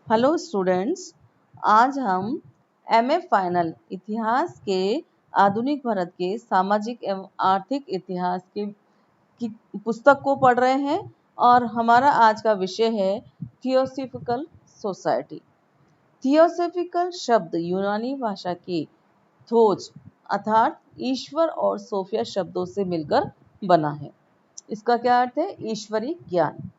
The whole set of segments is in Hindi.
हेलो स्टूडेंट्स, आज हम एमए फाइनल इतिहास के आधुनिक भारत के सामाजिक एवं आर्थिक इतिहास की पुस्तक को पढ़ रहे हैं और हमारा आज का विषय है थियोसॉफिकल सोसाइटी। थियोसॉफिकल शब्द यूनानी भाषा की थोज अर्थात ईश्वर और सोफिया शब्दों से मिलकर बना है। इसका क्या अर्थ है? ईश्वरीय ज्ञान।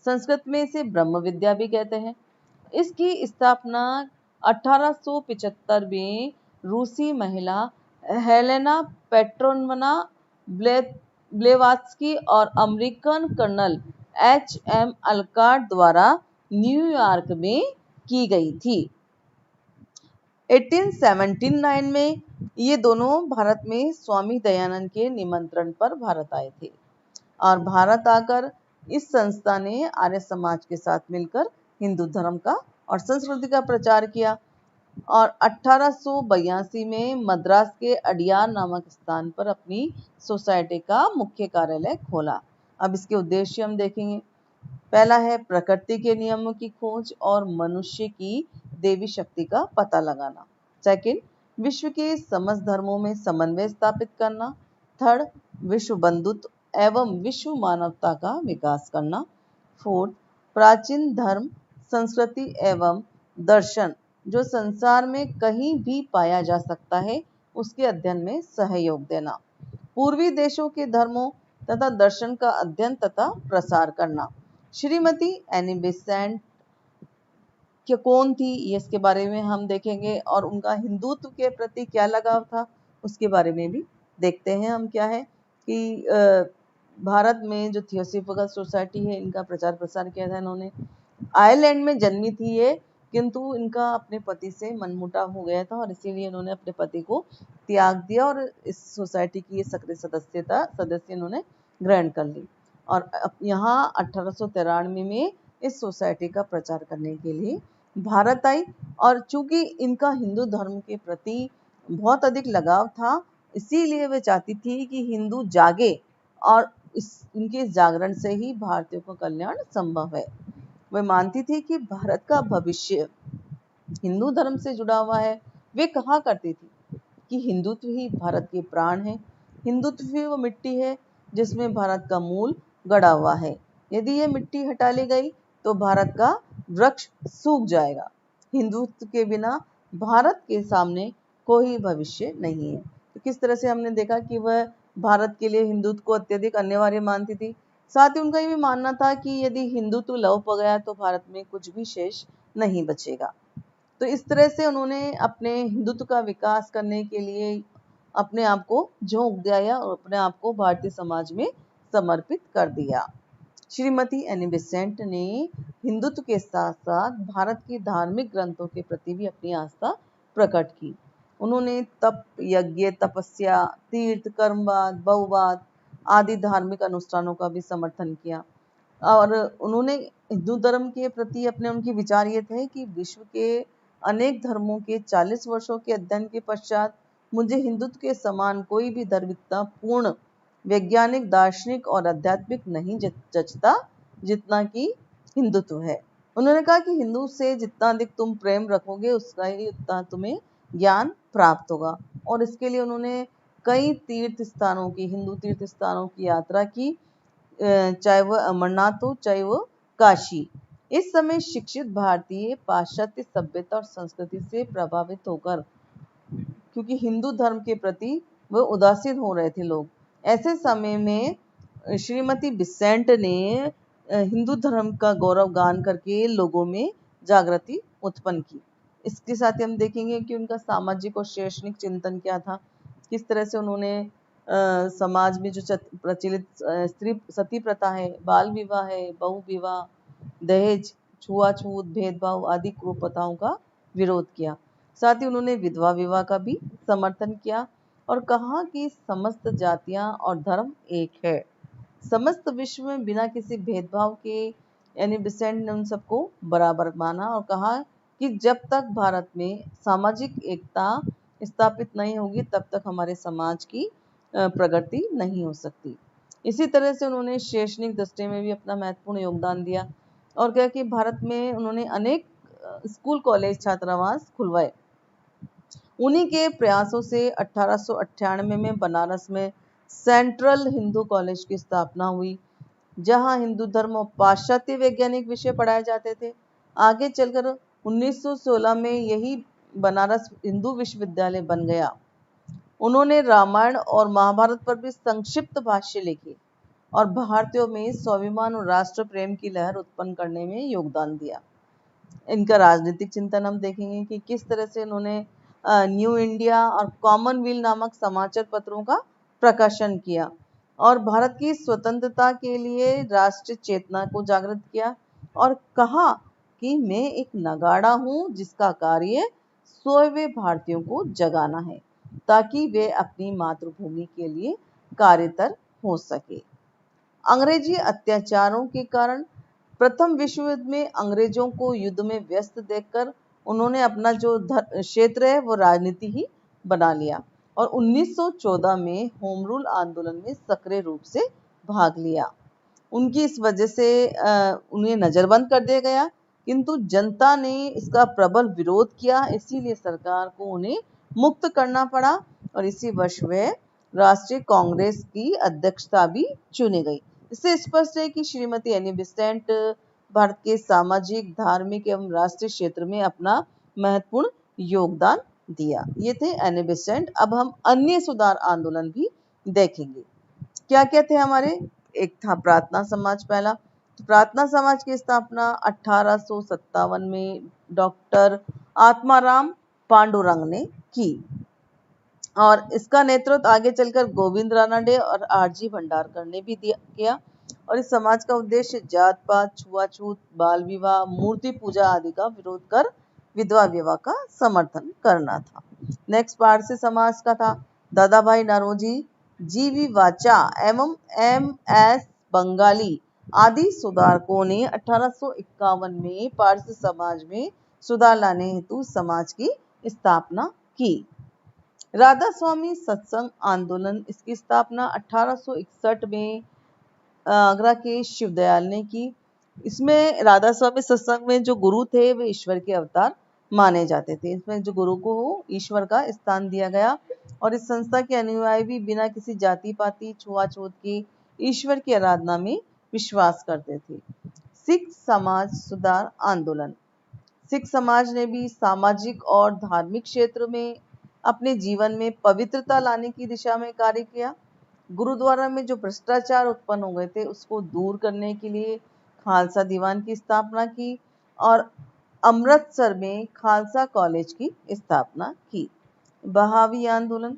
संस्कृत में इसे ब्रह्म विद्या भी कहते हैं। इसकी स्थापना 1875 में रूसी महिला हेलेना पेट्रोवना ब्लेवात्स्की और अमेरिकन कर्नल एच.एम. अल्काट द्वारा न्यूयॉर्क में की गई थी। 1879 में ये दोनों भारत में स्वामी दयानंद के निमंत्रण पर भारत आए थे और भारत आकर इस संस्था ने आर्य समाज के साथ मिलकर हिंदू धर्म का और संस्कृति का प्रचार किया और 1882 में मद्रास के अडियार नामक स्थान पर अपनी सोसाइटी का मुख्य कार्यालय खोला। अब इसके उद्देश्य हम देखेंगे। पहला है प्रकृति के नियमों की खोज और मनुष्य की देवी शक्ति का पता लगाना। सेकंड, विश्व के समस्त धर्मों में समन्वय स्थापित करना। थर्ड, विश्व बंधुत्व एवं विश्व मानवता का विकास करना। फोर्थ, प्राचीन धर्म, संस्कृति एवं दर्शन जो संसार में कहीं भी पाया जा सकता है उसके अध्ययन में सहयोग देना। पूर्वी देशों के धर्मों तथा दर्शन का अध्ययन तथा प्रसार करना। श्रीमती एनी बेसेंट कौन थी, इसके बारे में हम देखेंगे और उनका हिंदुत्व के प्रति क्या लगाव था उसके बारे में भी देखते हैं। हम क्या है कि भारत में जो थियोसॉफिकल सोसाइटी है इनका प्रचार प्रसार किया था इन्होंने। आयरलैंड में जन्मी थी ये, किंतु इनका अपने पति से मनमुटाव हो गया था और इसीलिए इन्होंने अपने पति को त्याग दिया और इस सोसाइटी की ये सक्रिय सदस्य इन्होंने ग्रहण कर ली और यहाँ 1893 में इस सोसाइटी का प्रचार करने के लिए भारत आई। और चूंकि इनका हिंदू धर्म के प्रति बहुत अधिक लगाव था इसीलिए वे चाहती थी कि हिंदू जागे और इनके जागरण से ही भारतीयों का कल्याण संभव है। वे मानती थी कि भारत का भविष्य हिंदू धर्म से जुड़ा हुआ है। वे कहा करती थी कि हिंदुत्व ही भारत के प्राण है, हिंदुत्व ही वो मिट्टी है जिसमें भारत का मूल गड़ा हुआ है। यदि ये मिट्टी हटा ली गई तो भारत का वृक्ष सूख जाएगा। हिंदुत्व के बिना भारत के सामने कोई भविष्य नहीं है। तो किस तरह से हमने देखा कि वह भारत के लिए हिंदुत्व को अत्यधिक अनिवार्य मानती थी। साथ ही उनका ये भी मानना था कि यदि हिंदुत्व लोप हो गया तो भारत में कुछ भी शेष नहीं बचेगा। तो इस तरह से उन्होंने अपने हिंदुत्व का विकास करने के लिए अपने आप को झोंक दिया और अपने आप को भारतीय समाज में समर्पित कर दिया। श्रीमती एनी बेसेंट ने हिंदुत्व के साथ साथ भारत के धार्मिक ग्रंथों के प्रति भी अपनी आस्था प्रकट की। उन्होंने तप, यज्ञ, तपस्या, तीर्थ, कर्मवाद, बहुवाद आदि धार्मिक अनुष्ठानों का भी समर्थन किया और उन्होंने हिंदू धर्म के प्रति उनके विचार ये थे कि विश्व के अनेक धर्मों के 40 वर्षों के अध्ययन के पश्चात मुझे हिंदुत्व के समान कोई भी धर्म इतना पूर्ण, वैज्ञानिक, दार्शनिक और आध्यात्मिक नहीं जचता जितना कि हिंदुत्व है। उन्होंने कहा कि हिंदू से जितना अधिक तुम प्रेम रखोगे उसका ही उतना तुम्हें ज्ञान प्राप्त होगा और इसके लिए उन्होंने कई हिंदू तीर्थ स्थानों की यात्रा की, चाहे वह अमरनाथ हो चाहे वह काशी। इस समय शिक्षित भारतीय पाश्चात्य सभ्यता और संस्कृति से प्रभावित होकर, क्योंकि हिंदू धर्म के प्रति वह उदासीन हो रहे थे लोग, ऐसे समय में श्रीमती बेसेंट ने हिंदू धर्म का गौरव गान करके लोगों में जागृति उत्पन्न की। इसके साथ ही हम देखेंगे कि उनका सामाजिक और शैक्षणिक चिंतन क्या था, किस तरह से उन्होंने समाज में जो प्रचलित स्त्री सती प्रथा है, बाल विवाह है, बहु विवाह, दहेज, छुआछूत, भेदभाव आदि कुप्रथाओं का विरोध किया। साथ ही उन्होंने विधवा विवाह का भी समर्थन किया और कहा कि समस्त जातियां और धर्म एक है। समस्त विश्व में बिना किसी भेदभाव के एनी बेसेंट ने उन सबको बराबर माना और कहा कि जब तक भारत में सामाजिक एकता स्थापित नहीं होगी तब तक हमारे समाज की प्रगति नहीं हो सकती। इसी तरह से उन्होंने शैक्षणिक दृष्टि में भी अपना महत्वपूर्ण योगदान दिया और कहा कि भारत में उन्होंने अनेक स्कूल कॉलेज छात्रावास खुलवाए। उन्हीं के प्रयासों से 1898 में बनारस में सेंट्रल हिंदू कॉलेज की स्थापना हुई, जहां हिंदू धर्म और पाश्चात्य वैज्ञानिक विषय पढ़ाए जाते थे। आगे चलकर 1916 में यही बनारस हिंदू विश्वविद्यालय बन गया। उन्होंने रामायण और महाभारत पर भी संक्षिप्त भाष्य लिखे और भारतीयों में स्वाभिमान और राष्ट्र प्रेम की लहर उत्पन्न करने में योगदान दिया। इनका राजनीतिक चिंतन हम देखेंगे कि किस तरह से इन्होंने न्यू इंडिया और कॉमनवेल्थ नामक समाचार पत्रों का प्रकाशन किया और भारत की स्वतंत्रता के लिए राष्ट्रीय चेतना को जागृत किया और कहा कि मैं एक नगाड़ा हूं जिसका कार्य सोए भारतीयों को जगाना है ताकि वे अपनी मातृभूमि के लिए कार्यतर हो सके। अंग्रेजी अत्याचारों के कारण प्रथम विश्व युद्ध में अंग्रेजों को युद्ध में व्यस्त देखकर उन्होंने अपना जो क्षेत्र है वो राजनीति ही बना लिया और 1914 में होम रूल आंदोलन में सक्रिय रूप से भाग लिया। उनकी इस वजह से उन्हें नजरबंद कर दिया गया, किंतु जनता ने इसका प्रबल विरोध किया, इसीलिए सरकार को उन्हें मुक्त करना पड़ा और इसी वर्ष वे राष्ट्रीय कांग्रेस की अध्यक्षता भी चुनी गई। इससे स्पष्ट है कि श्रीमती एनी बेसेंट भारत के सामाजिक, धार्मिक एवं राष्ट्रीय क्षेत्र में अपना महत्वपूर्ण योगदान दिया। ये थे एनी बेसेंट। अब हम अन्य सुधार आंदोलन भी देखेंगे। क्या क्या थे हमारे? एक था प्रार्थना समाज। पहला तो प्रार्थना समाज की स्थापना 1857 में डॉक्टर आत्माराम पांडुरंग ने की और इसका नेतृत्व आगे चलकर गोविंद रानडे और आरजी भंडारकर ने भी किया और इस समाज का उद्देश्य जात पात, छुआछूत, बाल विवाह, मूर्ति पूजा आदि का विरोध कर विधवा विवाह का समर्थन करना था। नेक्स्ट पारसी समाज का था दादा भाई नौरोजी, जीवी वाचा एवं एम.एस. बंगाली आदि सुधारकों ने 1851 में पारसी समाज में सुधार लाने हेतु समाज की स्थापना की। राधा स्वामी सत्संग आंदोलन, इसकी स्थापना 1861 में आगरा के शिवदयाल ने की। इसमें राधा स्वामी सत्संग में जो गुरु थे वे ईश्वर के अवतार माने जाते थे। इसमें जो गुरु को ईश्वर का स्थान दिया गया और इस संस्था के अनुयायी भी बिना किसी जाति पाति, छुआछूत की ईश्वर की आराधना में विश्वास करते थे। सिख समाज सुधार आंदोलन, सिख समाज ने भी सामाजिक और धार्मिक क्षेत्र में अपने जीवन में पवित्रता लाने की दिशा में कार्य किया। गुरुद्वारा में जो भ्रष्टाचार उत्पन्न हो गए थे उसको दूर करने के लिए खालसा दीवान की स्थापना की और अमृतसर में खालसा कॉलेज की स्थापना की। बहावी आंदोलन,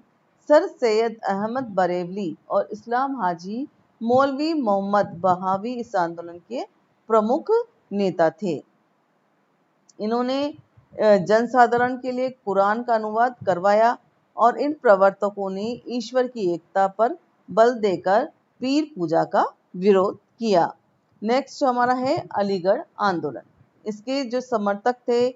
सर सैयद अहमद बरेलवी और इस्लाम हाजी मौलवी मोहम्मद बहावी इस आंदोलन के प्रमुख नेता थे। इन्होंने जनसाधारण के लिए कुरान का अनुवाद करवाया और इन प्रवर्तकों ने ईश्वर की एकता पर बल देकर पीर पूजा का विरोध किया। नेक्स्ट हमारा है अलीगढ़ आंदोलन। इसके जो समर्थक थे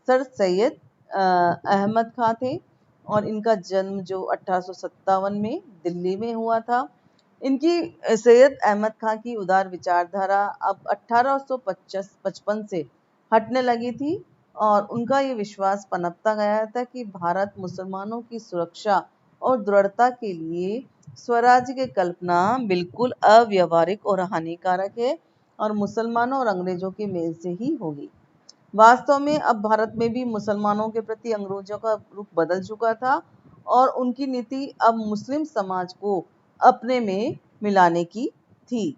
सर सैयद अहमद खां थे और इनका जन्म जो 1857 में दिल्ली में हुआ था। इनकी सैयद अहमद खां की उदार विचारधारा अब 1855 से हटने लगी थी और उनका ये विश्वास पनपता गया था कि भारत मुसलमानों की सुरक्षा और दृढ़ता के लिए स्वराज्य की कल्पना बिल्कुल अव्यवहारिक और हानिकारक है और मुसलमानों और अंग्रेजों के मेल से ही होगी। वास्तव में अब भारत में भी मुसलमानों के प्रति अंग्रेजों का रुख बदल चुका था और उनकी नीति अब मुस्लिम समाज को अपने में मिलाने की थी।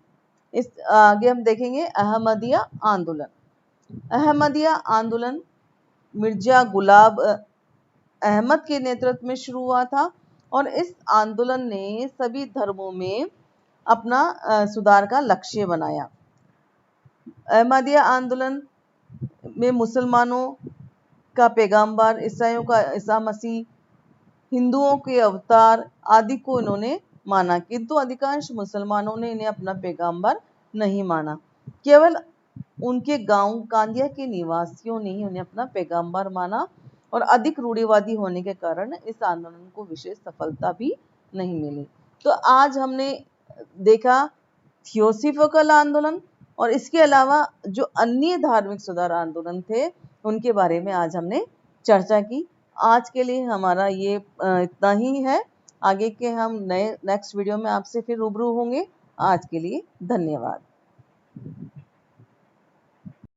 इस आगे हम देखेंगे अहमदिया आंदोलन। अहमदिया आंदोलन मिर्जा गुलाब अहमद के नेतृत्व में शुरू हुआ था और इस आंदोलन ने सभी धर्मों में अपना सुधार का लक्ष्य बनाया। अहमदिया आंदोलन में मुसलमानों का पैगंबर, ईसाइयों का ईसा मसीह, हिंदुओं के अवतार आदि को इन्होंने माना, किंतु अधिकांश मुसलमानों ने इन्हें अपना पैगंबर नहीं माना। केवल उनके गांव कांदिया के निवासियों ने ही उन्हें अपना पैगंबर माना और अधिक रूढ़िवादी होने के कारण इस आंदोलन को विशेष सफलता भी नहीं मिली। तो आज हमने देखा थियोसॉफिकल आंदोलन, और इसके अलावा जो अन्य धार्मिक सुधार आंदोलन थे उनके बारे में आज हमने चर्चा की। आज के लिए हमारा ये इतना ही है। आगे के हम नेक्स्ट वीडियो में आपसे फिर रूबरू होंगे। आज के लिए धन्यवाद।